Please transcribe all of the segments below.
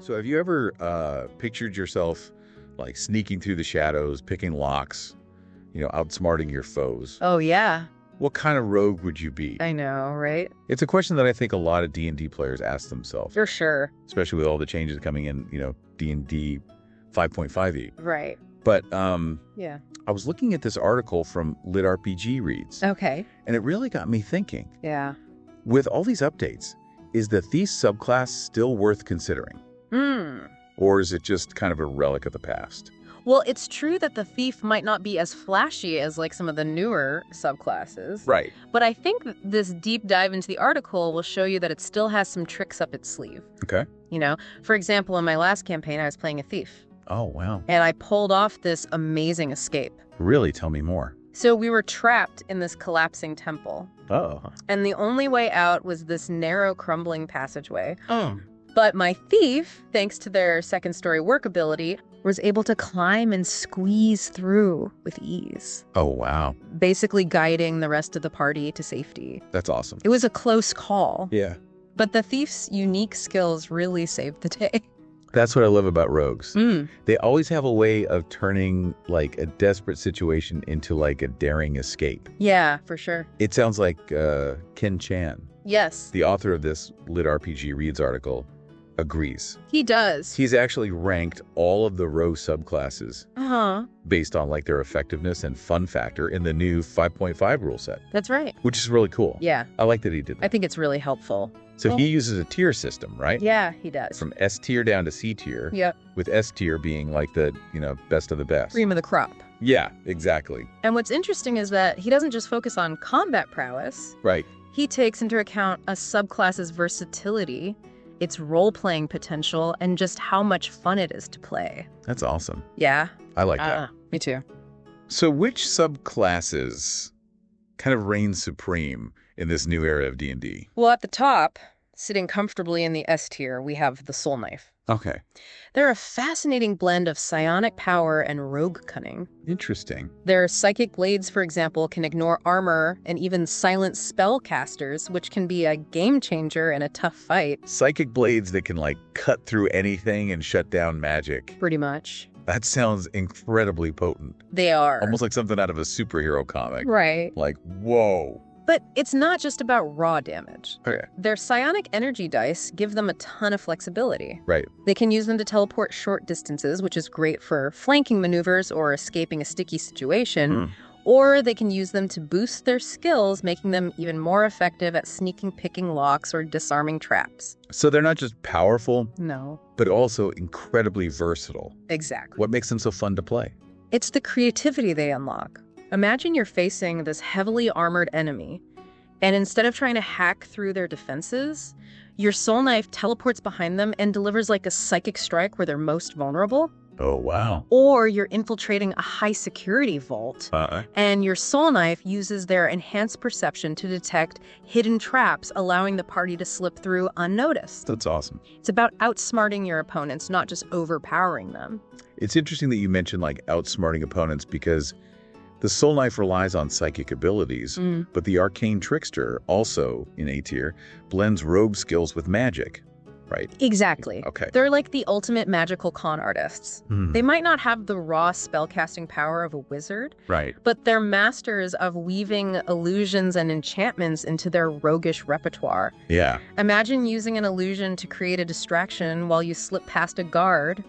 So have you ever pictured yourself like sneaking through the shadows, picking locks, outsmarting your foes? Oh, yeah. What kind of rogue would you be? I know, right? It's a question that I think a lot of D&D players ask themselves. For sure. Especially with all the changes coming in, D&D 5.5e. Right. But yeah. I was looking at this article from LitRPG Reads. Okay. And it really got me thinking. Yeah. With all these updates, is the Thief subclass still worth considering? Or is it just kind of a relic of the past? Well, it's true that the Thief might not be as flashy as like some of the newer subclasses. Right. But I think this deep dive into the article will show you that it still has some tricks up its sleeve. Okay. For example, in my last campaign, I was playing a thief. Oh, wow. And I pulled off this amazing escape. Really? Tell me more. So we were trapped in this collapsing temple. Oh. And the only way out was this narrow, crumbling passageway. Oh. But my thief, thanks to their second-story workability, was able to climb and squeeze through with ease. Oh, wow. Basically guiding the rest of the party to safety. That's awesome. It was a close call. Yeah. But the thief's unique skills really saved the day. That's what I love about rogues. They always have a way of turning like a desperate situation into like a daring escape. Yeah, for sure. It sounds like Ken Chan, Yes. the author of this LitRPG Reads article, agrees. He does. He's actually ranked all of the rogue subclasses based on like their effectiveness and fun factor in the new 5.5 rule set. That's right. Which is really cool. Yeah. I like that he did that. I think it's really helpful. So he uses a tier system, right? Yeah, he does. From S tier down to C tier. Yep. With S tier being like the, best of the best. Cream of the crop. Yeah, exactly. And what's interesting is that he doesn't just focus on combat prowess. Right. He takes into account a subclass's versatility, its role-playing potential, and just how much fun it is to play. That's awesome. Yeah. I like that. Me too. So which subclasses kind of reign supreme in this new era of D&D? Well, at the top, sitting comfortably in the S tier, we have the Soulknife. Okay. They're a fascinating blend of psionic power and rogue cunning. Interesting. Their psychic blades, for example, can ignore armor and even silence spellcasters, which can be a game changer in a tough fight. Psychic blades that can like cut through anything and shut down magic. Pretty much. That sounds incredibly potent. They are. Almost like something out of a superhero comic. Right. Like, whoa. But it's not just about raw damage. Okay. Their psionic energy dice give them a ton of flexibility. Right. They can use them to teleport short distances, which is great for flanking maneuvers or escaping a sticky situation. Or they can use them to boost their skills, making them even more effective at sneaking, picking locks, or disarming traps. So they're not just powerful, No. but also incredibly versatile. Exactly. What makes them so fun to play? It's the creativity they unlock. Imagine you're facing this heavily armored enemy, and instead of trying to hack through their defenses, your Soulknife teleports behind them and delivers like a psychic strike where they're most vulnerable. Oh, wow. Or you're infiltrating a high-security vault, and your Soulknife uses their enhanced perception to detect hidden traps, allowing the party to slip through unnoticed. That's awesome. It's about outsmarting your opponents, not just overpowering them. It's interesting that you mentioned like outsmarting opponents because the Soulknife relies on psychic abilities, but the Arcane Trickster, also in A tier, blends rogue skills with magic, right? Exactly. Okay. They're like the ultimate magical con artists. They might not have the raw spellcasting power of a wizard, Right. but they're masters of weaving illusions and enchantments into their roguish repertoire. Yeah. Imagine using an illusion to create a distraction while you slip past a guard,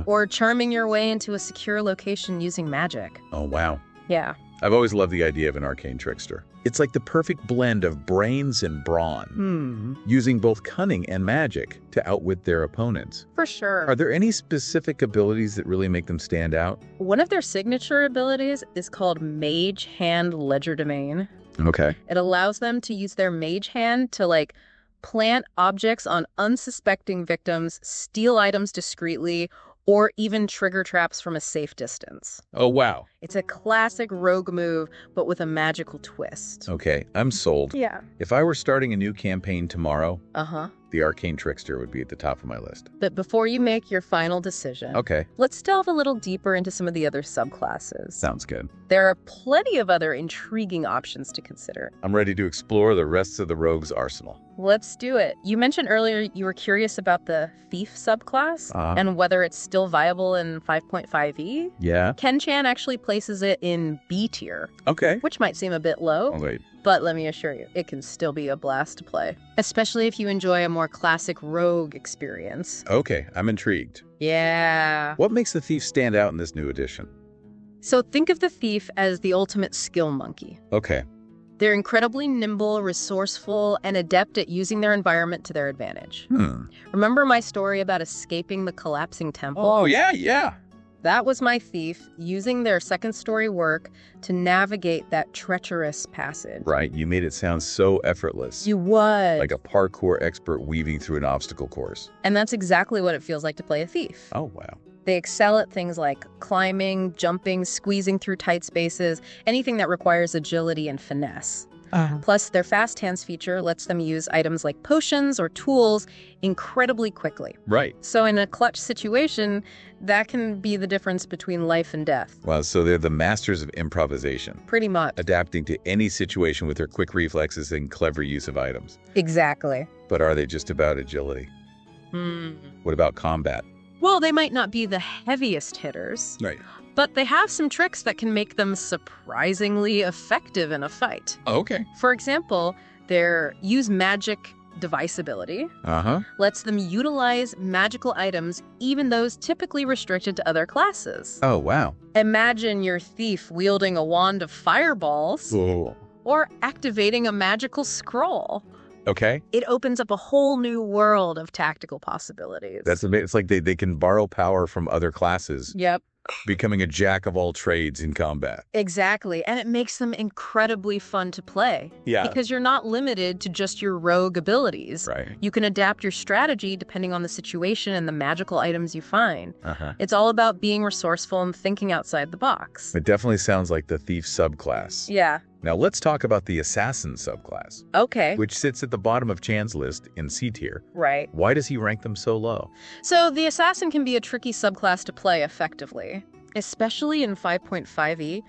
or charming your way into a secure location using magic. Oh, wow. Yeah. I've always loved the idea of an Arcane Trickster. It's like the perfect blend of brains and brawn, using both cunning and magic to outwit their opponents. For sure. Are there any specific abilities that really make them stand out? One of their signature abilities is called Mage Hand Legerdemain. Okay. It allows them to use their mage hand to, like, plant objects on unsuspecting victims, steal items discreetly, or even trigger traps from a safe distance. Oh, wow. It's a classic rogue move, but with a magical twist. Okay, I'm sold. Yeah. If I were starting a new campaign tomorrow, Uh-huh. the Arcane Trickster would be at the top of my list. But before you make your final decision, Okay. let's delve a little deeper into some of the other subclasses. Sounds good. There are plenty of other intriguing options to consider. I'm ready to explore the rest of the rogue's arsenal. Let's do it. You mentioned earlier you were curious about the thief subclass and whether it's still viable in 5.5e. Yeah. Ken-chan actually places it in B tier. Okay. Which might seem a bit low. Oh, wait. But let me assure you, it can still be a blast to play. Especially if you enjoy a more classic rogue experience. Okay, I'm intrigued. Yeah. What makes the thief stand out in this new edition? So think of the thief as the ultimate skill monkey. Okay. They're incredibly nimble, resourceful, and adept at using their environment to their advantage. Remember my story about escaping the collapsing temple? Oh, yeah. That was my thief using their second-story work to navigate that treacherous passage. Right, you made it sound so effortless. You was. Like a parkour expert weaving through an obstacle course. And that's exactly what it feels like to play a thief. Oh, wow. They excel at things like climbing, jumping, squeezing through tight spaces, anything that requires agility and finesse. Plus, their fast hands feature lets them use items like potions or tools incredibly quickly. Right. So in a clutch situation, that can be the difference between life and death. Wow, so they're the masters of improvisation. Pretty much. Adapting to any situation with their quick reflexes and clever use of items. Exactly. But are they just about agility? What about combat? Well, they might not be the heaviest hitters. Right. But they have some tricks that can make them surprisingly effective in a fight. Okay. For example, their use magic device ability lets them utilize magical items, even those typically restricted to other classes. Oh, wow. Imagine your thief wielding a wand of fireballs Whoa. or activating a magical scroll. Okay. It opens up a whole new world of tactical possibilities. That's amazing. It's like they can borrow power from other classes. Yep. Becoming a jack of all trades in combat. Exactly. And it makes them incredibly fun to play. Yeah. Because you're not limited to just your rogue abilities. Right. You can adapt your strategy depending on the situation and the magical items you find. It's all about being resourceful and thinking outside the box. It definitely sounds like the thief subclass. Yeah. Now let's talk about the assassin subclass. Okay. Which sits at the bottom of Chan's list in C tier. Right. Why does he rank them so low? So the assassin can be a tricky subclass to play effectively, especially in 5.5e.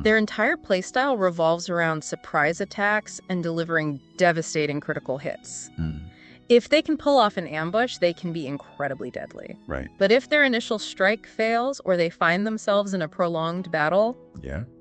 Their entire playstyle revolves around surprise attacks and delivering devastating critical hits. If they can pull off an ambush, they can be incredibly deadly. Right. But if their initial strike fails or they find themselves in a prolonged battle,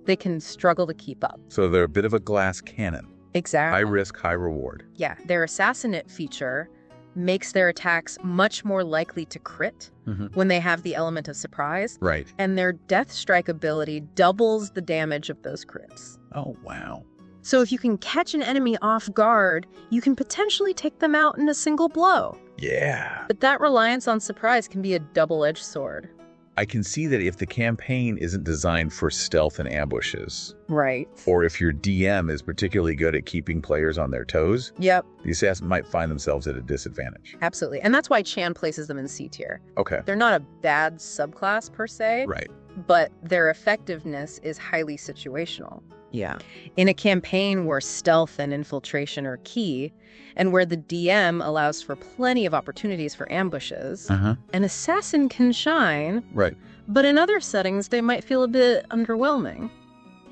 they can struggle to keep up. So they're a bit of a glass cannon. Exactly. High risk, high reward. Yeah, their assassinate feature makes their attacks much more likely to crit when they have the element of surprise. Right. And their death strike ability doubles the damage of those crits. Oh, wow. So if you can catch an enemy off guard, you can potentially take them out in a single blow. Yeah. But that reliance on surprise can be a double-edged sword. I can see that if the campaign isn't designed for stealth and ambushes, Right. or if your DM is particularly good at keeping players on their toes, Yep, the assassin might find themselves at a disadvantage. absolutely. And that's why Chan places them in C tier. Okay. They're not a bad subclass per se, Right. but their effectiveness is highly situational. Yeah. In a campaign where stealth and infiltration are key, and where the DM allows for plenty of opportunities for ambushes, an assassin can shine, Right. but in other settings, they might feel a bit underwhelming.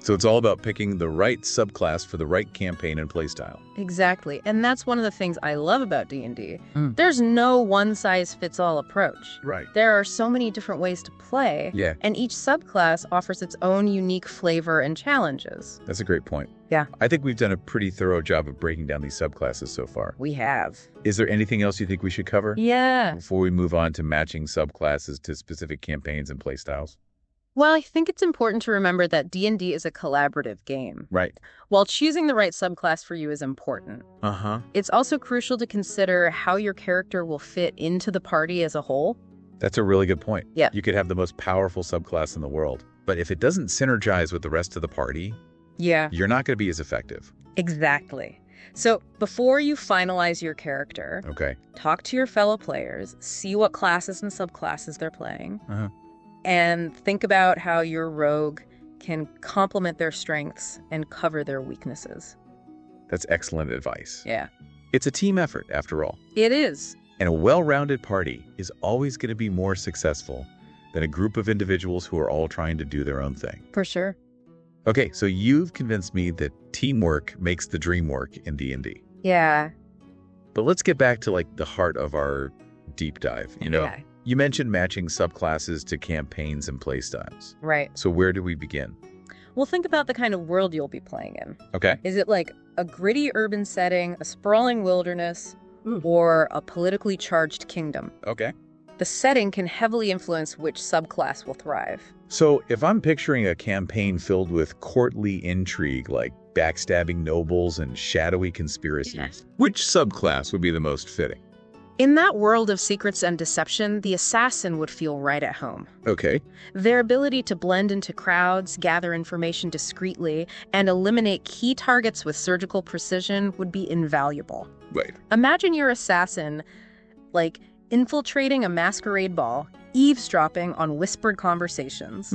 So it's all about picking the right subclass for the right campaign and playstyle. Exactly. And that's one of the things I love about D&D. There's no one-size-fits-all approach. Right. There are so many different ways to play, Yeah. and each subclass offers its own unique flavor and challenges. That's a great point. Yeah. I think we've done a pretty thorough job of breaking down these subclasses so far. We have. Is there anything else you think we should cover? Yeah. Before we move on to matching subclasses to specific campaigns and playstyles? Well, I think it's important to remember that D&D is a collaborative game. Right. While choosing the right subclass for you is important, it's also crucial to consider how your character will fit into the party as a whole. That's a really good point. Yeah. You could have the most powerful subclass in the world, but if it doesn't synergize with the rest of the party, you're not going to be as effective. Exactly. So before you finalize your character, Okay. talk to your fellow players, see what classes and subclasses they're playing, and think about how your rogue can complement their strengths and cover their weaknesses. That's excellent advice. Yeah. It's a team effort, after all. It is. And a well-rounded party is always going to be more successful than a group of individuals who are all trying to do their own thing. For sure. Okay, so you've convinced me that teamwork makes the dream work in D&D. Yeah. But let's get back to like the heart of our deep dive. Okay. You mentioned matching subclasses to campaigns and playstyles. Right. So where do we begin? Well, think about the kind of world you'll be playing in. Okay. Is it like a gritty urban setting, a sprawling wilderness, or a politically charged kingdom? Okay. The setting can heavily influence which subclass will thrive. So if I'm picturing a campaign filled with courtly intrigue, like backstabbing nobles and shadowy conspiracies, which subclass would be the most fitting? In that world of secrets and deception, the assassin would feel right at home. Okay. Their ability to blend into crowds, gather information discreetly, and eliminate key targets with surgical precision would be invaluable. Right. Imagine your assassin, like, infiltrating a masquerade ball, eavesdropping on whispered conversations,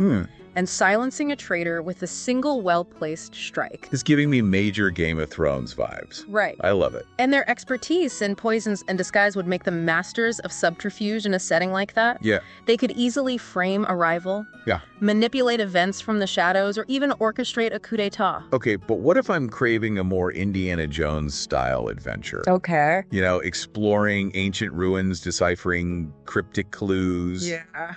and silencing a traitor with a single well-placed strike. It's giving me major Game of Thrones vibes. Right. I love it. And their expertise in poisons and disguise would make them masters of subterfuge in a setting like that. Yeah. They could easily frame a rival, manipulate events from the shadows, or even orchestrate a coup d'etat. Okay, but what if I'm craving a more Indiana Jones-style adventure? Okay. Exploring ancient ruins, deciphering cryptic clues. Yeah.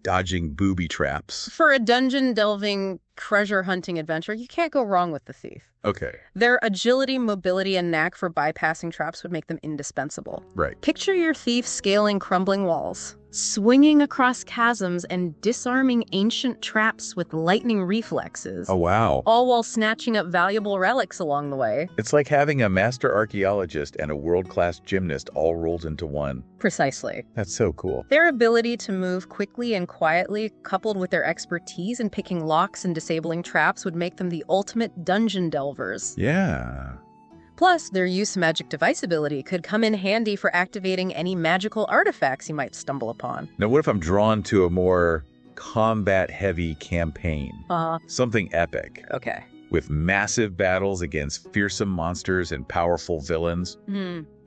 Dodging booby traps. For a dungeon-delving, treasure-hunting adventure, you can't go wrong with the thief. Okay. Their agility, mobility, and knack for bypassing traps would make them indispensable. Right. Picture your thief scaling crumbling walls, swinging across chasms, and disarming ancient traps with lightning reflexes. Oh, wow. All while snatching up valuable relics along the way. It's like having a master archaeologist and a world-class gymnast all rolled into one. Precisely. That's so cool. Their ability to move quickly and quietly, coupled with their expertise in picking locks and disabling traps, would make them the ultimate dungeon delvers. Yeah. Plus, their use magic device ability could come in handy for activating any magical artifacts you might stumble upon. Now, what if I'm drawn to a more combat-heavy campaign? Something epic. Okay. With massive battles against fearsome monsters and powerful villains.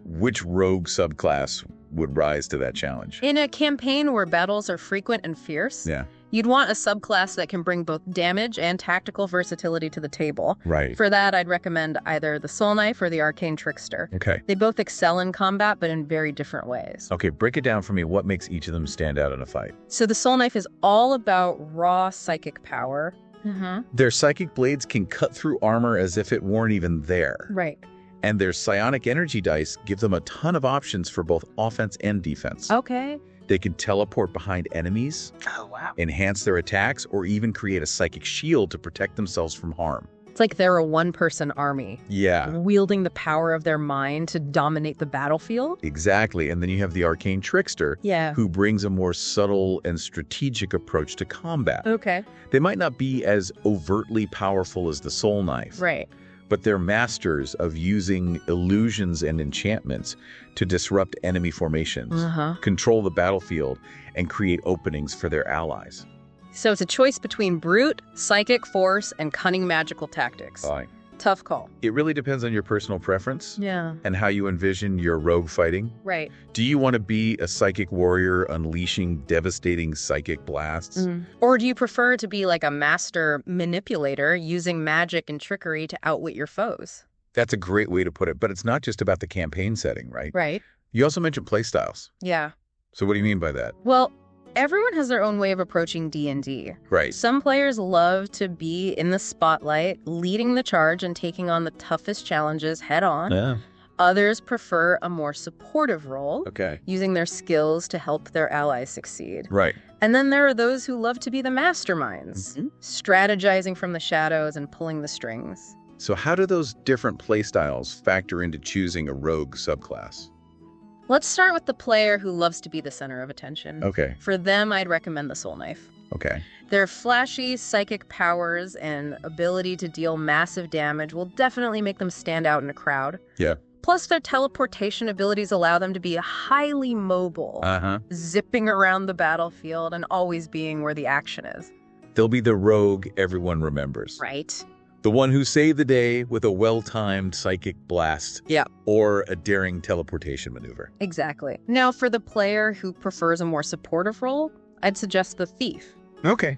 Which rogue subclass would rise to that challenge? In a campaign where battles are frequent and fierce, you'd want a subclass that can bring both damage and tactical versatility to the table. Right. For that, I'd recommend either the Soulknife or the Arcane Trickster. Okay. They both excel in combat, but in very different ways. Okay, break it down for me. What makes each of them stand out in a fight? So the Soulknife is all about raw psychic power. Their psychic blades can cut through armor as if it weren't even there. Right. And their psionic energy dice give them a ton of options for both offense and defense. Okay. They can teleport behind enemies, enhance their attacks, or even create a psychic shield to protect themselves from harm. It's like they're a one-person army. Yeah. Wielding the power of their mind to dominate the battlefield. Exactly. And then you have the Arcane Trickster, who brings a more subtle and strategic approach to combat. Okay. They might not be as overtly powerful as the Soulknife. Right. But they're masters of using illusions and enchantments to disrupt enemy formations, control the battlefield, and create openings for their allies. So it's a choice between brute, psychic force, and cunning magical tactics. Tough call. It really depends on your personal preference and how you envision your rogue fighting. Right. Do you want to be a psychic warrior unleashing devastating psychic blasts? Or do you prefer to be like a master manipulator using magic and trickery to outwit your foes? That's a great way to put it, but it's not just about the campaign setting, right? Right. You also mentioned playstyles. Yeah. So what do you mean by that? Well, everyone has their own way of approaching D&D. Right. Some players love to be in the spotlight, leading the charge and taking on the toughest challenges head on. Yeah. Others prefer a more supportive role, using their skills to help their allies succeed. Right. And then there are those who love to be the masterminds, strategizing from the shadows and pulling the strings. So how do those different playstyles factor into choosing a rogue subclass? Let's start with the player who loves to be the center of attention. Okay. For them, I'd recommend the Soulknife. Okay. Their flashy psychic powers and ability to deal massive damage will definitely make them stand out in a crowd. Yeah. Plus, their teleportation abilities allow them to be highly mobile, zipping around the battlefield and always being where the action is. They'll be the rogue everyone remembers. Right. The one who saved the day with a well-timed psychic blast. Yeah. Or a daring teleportation maneuver. Exactly. Now, for the player who prefers a more supportive role, I'd suggest the Thief. Okay.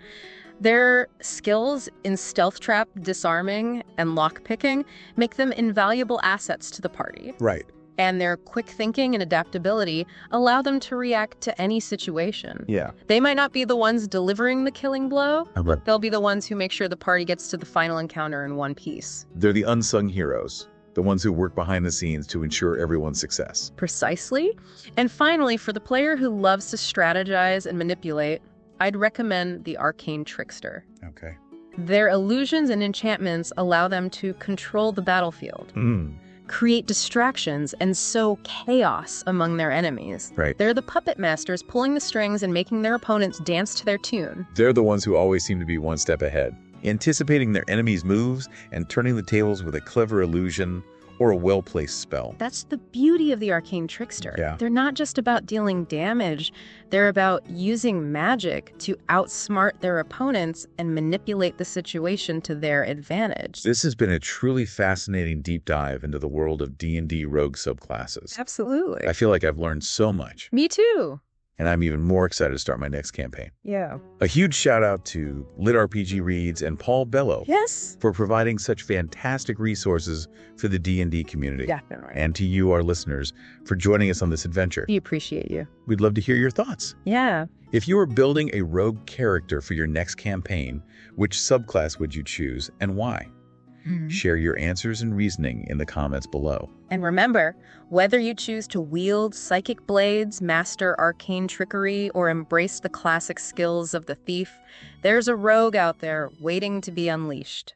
Their skills in stealth trap, disarming, and lockpicking make them invaluable assets to the party. Right. And their quick thinking and adaptability allow them to react to any situation. Yeah. They might not be the ones delivering the killing blow. But They'll be the ones who make sure the party gets to the final encounter in one piece. they're the unsung heroes, the ones who work behind the scenes to ensure everyone's success. Precisely. And finally, for the player who loves to strategize and manipulate, I'd recommend the Arcane Trickster. Okay. Their illusions and enchantments allow them to control the battlefield, create distractions, and sow chaos among their enemies. Right. They're the puppet masters pulling the strings and making their opponents dance to their tune. They're the ones who always seem to be one step ahead, anticipating their enemies' moves and turning the tables with a clever illusion or a well-placed spell. That's the beauty of the Arcane Trickster. Yeah. They're not just about dealing damage, they're about using magic to outsmart their opponents and manipulate the situation to their advantage. This has been a truly fascinating deep dive into the world of D&D rogue subclasses. Absolutely. I feel like I've learned so much, Me too. and I'm even more excited to start my next campaign. Yeah. A huge shout out to LitRPG Reads and Paul Bello Yes. for providing such fantastic resources for the D&D community. Definitely. And to you, our listeners, for joining us on this adventure. We appreciate you. We'd love to hear your thoughts. Yeah. If you were building a rogue character for your next campaign, which subclass would you choose and why? Share your answers and reasoning in the comments below. And remember, whether you choose to wield psychic blades, master arcane trickery, or embrace the classic skills of the thief, there's a rogue out there waiting to be unleashed.